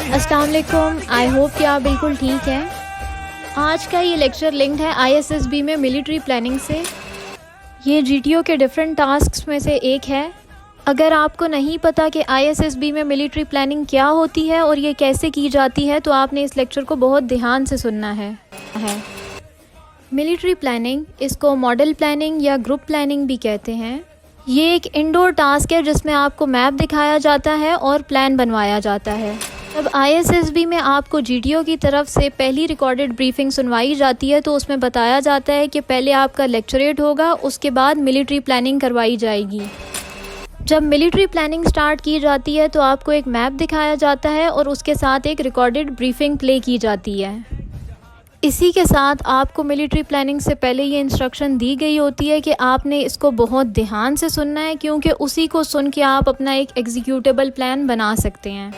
अस्सलाम वालेकुम। I hope कि आप बिल्कुल ठीक हैं। आज का ये लेक्चर लिंक्ड है ISSB में मिलिट्री प्लानिंग से। ये GTO के डिफरेंट टास्क्स में से एक है। अगर आपको नहीं पता कि ISSB में मिलिट्री प्लानिंग क्या होती है और ये कैसे की जाती है तो आपने इस लेक्चर को बहुत ध्यान से सुनना है। मिलिट्री प्लानिंग, इसको मॉडल प्लानिंग या ग्रुप प्लानिंग भी कहते हैं। ये एक इंडोर टास्क है जिसमें आपको मैप दिखाया जाता है और प्लान बनवाया जाता है। जब ISSB में आपको GTO की तरफ से पहली रिकॉर्डेड ब्रीफिंग सुनवाई जाती है तो उसमें बताया जाता है कि पहले आपका लेक्चरेट होगा, उसके बाद मिलिट्री प्लानिंग करवाई जाएगी। जब मिलिट्री प्लानिंग स्टार्ट की जाती है तो आपको एक मैप दिखाया जाता है और उसके साथ एक रिकॉर्डेड ब्रीफिंग प्ले की जाती है। इसी के साथ आपको मिलिट्री प्लानिंग से पहले ये इंस्ट्रक्शन दी गई होती है कि आपने इसको बहुत ध्यान से सुनना है, क्योंकि उसी को सुन के आप अपना एक एग्जीक्यूटेबल प्लान बना सकते हैं।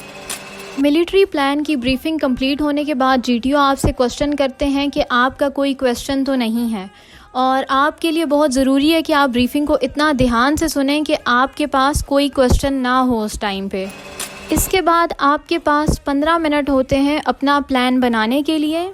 मिलिट्री प्लान की ब्रीफिंग कंप्लीट होने के बाद GTO आपसे क्वेश्चन करते हैं कि आपका कोई क्वेश्चन तो नहीं है, और आपके लिए बहुत ज़रूरी है कि आप ब्रीफिंग को इतना ध्यान से सुनें कि आपके पास कोई क्वेश्चन ना हो उस टाइम पे। इसके बाद आपके पास 15 मिनट होते हैं अपना प्लान बनाने के लिए।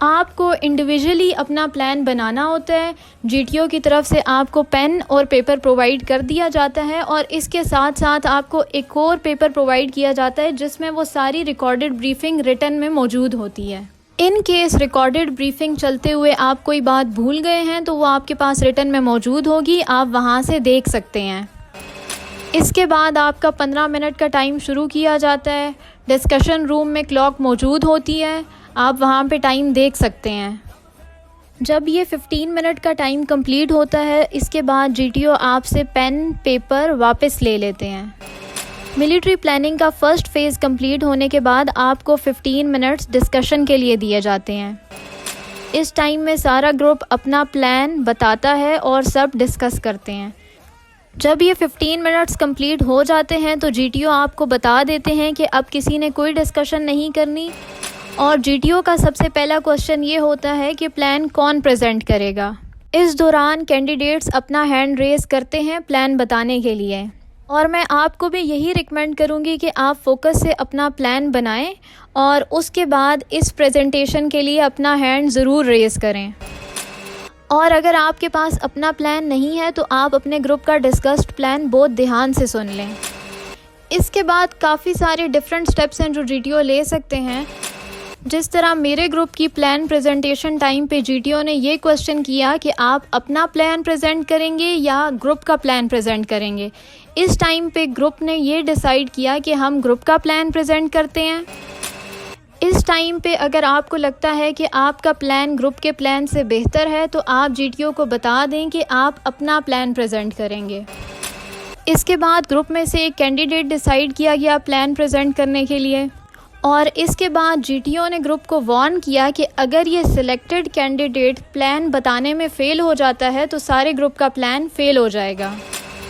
आपको इंडिविजुअली अपना प्लान बनाना होता है। GTO की तरफ से आपको पेन और पेपर प्रोवाइड कर दिया जाता है और इसके साथ साथ आपको एक और पेपर प्रोवाइड किया जाता है जिसमें वो सारी रिकॉर्डेड ब्रीफिंग रिटन में मौजूद होती है। इन केस रिकॉर्डेड ब्रीफिंग चलते हुए आप कोई बात भूल गए हैं तो वो आपके पास रिटन में मौजूद होगी, आप वहाँ से देख सकते हैं। इसके बाद आपका 15 मिनट का टाइम शुरू किया जाता है। डिस्कशन रूम में क्लॉक मौजूद होती है, आप वहाँ पे टाइम देख सकते हैं। जब ये 15 मिनट का टाइम कंप्लीट होता है, इसके बाद GTO आपसे पेन पेपर वापस ले लेते हैं। मिलिट्री प्लानिंग का फर्स्ट फेज़ कंप्लीट होने के बाद आपको 15 मिनट्स डिस्कशन के लिए दिए जाते हैं। इस टाइम में सारा ग्रुप अपना प्लान बताता है और सब डिस्कस करते हैं। जब ये 15 मिनट्स कंप्लीट हो जाते हैं तो GTO आपको बता देते हैं कि अब किसी ने कोई डिस्कशन नहीं करनी, और GTO का सबसे पहला क्वेश्चन ये होता है कि प्लान कौन प्रेजेंट करेगा। इस दौरान कैंडिडेट्स अपना हैंड रेज़ करते हैं प्लान बताने के लिए, और मैं आपको भी यही रिकमेंड करूँगी कि आप फोकस से अपना प्लान बनाएं और उसके बाद इस प्रेजेंटेशन के लिए अपना हैंड ज़रूर रेज़ करें। और अगर आपके पास अपना प्लान नहीं है तो आप अपने ग्रुप का डिस्कस्ड प्लान बहुत ध्यान से सुन लें। इसके बाद काफ़ी सारे डिफरेंट स्टेप्स हैं जो GTO ले सकते हैं। जिस तरह मेरे ग्रुप की प्लान प्रेजेंटेशन टाइम पे GTO ने ये क्वेश्चन किया कि आप अपना प्लान प्रेजेंट करेंगे या ग्रुप का प्लान प्रेजेंट करेंगे। इस टाइम पे ग्रुप ने ये डिसाइड किया कि हम ग्रुप का प्लान प्रेजेंट करते हैं। इस टाइम पे अगर आपको लगता है कि आपका प्लान ग्रुप के प्लान से बेहतर है तो आप GTO को बता दें कि आप अपना प्लान प्रेजेंट करेंगे। इसके बाद ग्रुप में से एक कैंडिडेट डिसाइड किया गया प्लान प्रेजेंट करने के लिए, और इसके बाद GTO ने ग्रुप को वार्न किया कि अगर ये सिलेक्टेड कैंडिडेट प्लान बताने में फ़ेल हो जाता है तो सारे ग्रुप का प्लान फ़ेल हो जाएगा।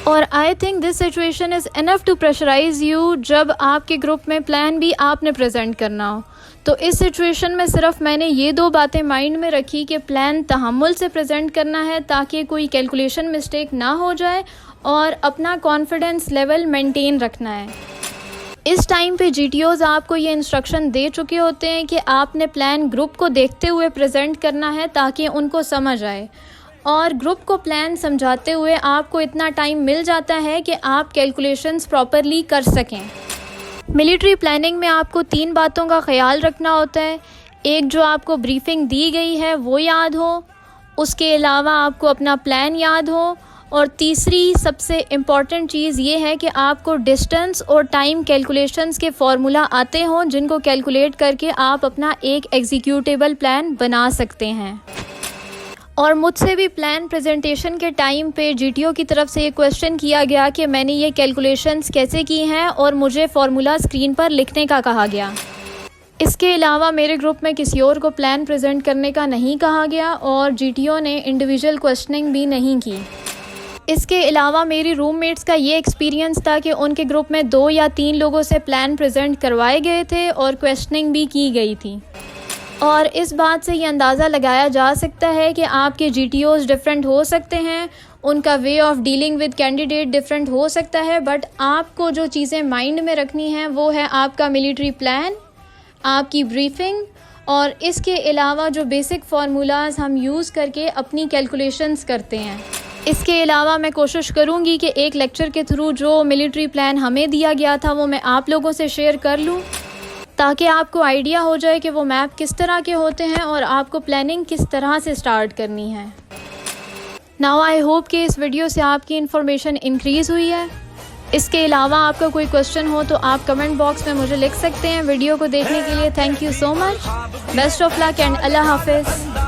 और I think this situation is enough to pressurise you जब आपके ग्रुप में प्लान भी आपने प्रेजेंट करना हो। तो इस सिचुएशन में सिर्फ मैंने ये 2 बातें माइंड में रखी कि प्लान तहम्मुल से प्रेजेंट करना है ताकि कोई कैलकुलेशन मिस्टेक ना हो जाए, और अपना कॉन्फिडेंस लेवल मेंटेन रखना है। इस टाइम पे GTOs आपको ये इंस्ट्रक्शन दे चुके होते हैं कि आपने प्लान ग्रुप को देखते हुए प्रेजेंट करना है ताकि उनको समझ आए, और ग्रुप को प्लान समझाते हुए आपको इतना टाइम मिल जाता है कि आप कैलकुलेशंस प्रॉपरली कर सकें। मिलिट्री प्लानिंग में आपको 3 बातों का ख्याल रखना होता है। एक, जो आपको ब्रीफिंग दी गई है वो याद हो, उसके अलावा आपको अपना प्लान याद हो, और तीसरी सबसे इम्पॉर्टेंट चीज़ ये है कि आपको डिस्टेंस और टाइम कैलकुलेशंस के फार्मूला आते हों जिनको कैलकुलेट करके आप अपना एक एग्जीक्यूटेबल प्लान बना सकते हैं। और मुझसे भी प्लान प्रेजेंटेशन के टाइम पे GTO की तरफ से ये क्वेश्चन किया गया कि मैंने ये कैलकुलेशंस कैसे की हैं, और मुझे फार्मूला स्क्रीन पर लिखने का कहा गया। इसके अलावा मेरे ग्रुप में किसी और को प्लान प्रेजेंट करने का नहीं कहा गया, और GTO ने इंडिविजुअल क्वेश्चनिंग भी नहीं की। इसके अलावा मेरी रूममेट्स का ये एक्सपीरियंस था कि उनके ग्रुप में 2 या 3 लोगों से प्लान प्रेजेंट करवाए गए थे और क्वेश्चनिंग भी की गई थी। और इस बात से ये अंदाज़ा लगाया जा सकता है कि आपके GTOs डिफरेंट हो सकते हैं, उनका way of dealing with candidate different हो सकता है, बट आपको जो चीज़ें माइंड में रखनी हैं वो है आपका मिलिट्री प्लान, आपकी ब्रीफिंग और इसके अलावा जो बेसिक फार्मूलाज हम यूज़ करके अपनी कैलकुलेशंस करते हैं। इसके अलावा मैं कोशिश करूँगी कि एक लेक्चर के थ्रू जो मिलिट्री प्लान हमें दिया गया था वो मैं आप लोगों से शेयर कर लूँ, ताकि आपको आइडिया हो जाए कि वो मैप किस तरह के होते हैं और आपको प्लानिंग किस तरह से स्टार्ट करनी है। नाउ आई होप कि इस वीडियो से आपकी इन्फॉर्मेशन इंक्रीज़ हुई है। इसके अलावा आपका कोई क्वेश्चन हो तो आप कमेंट बॉक्स में मुझे लिख सकते हैं। वीडियो को देखने के लिए thank you so much. Best of luck and अल्लाह हाफिज़।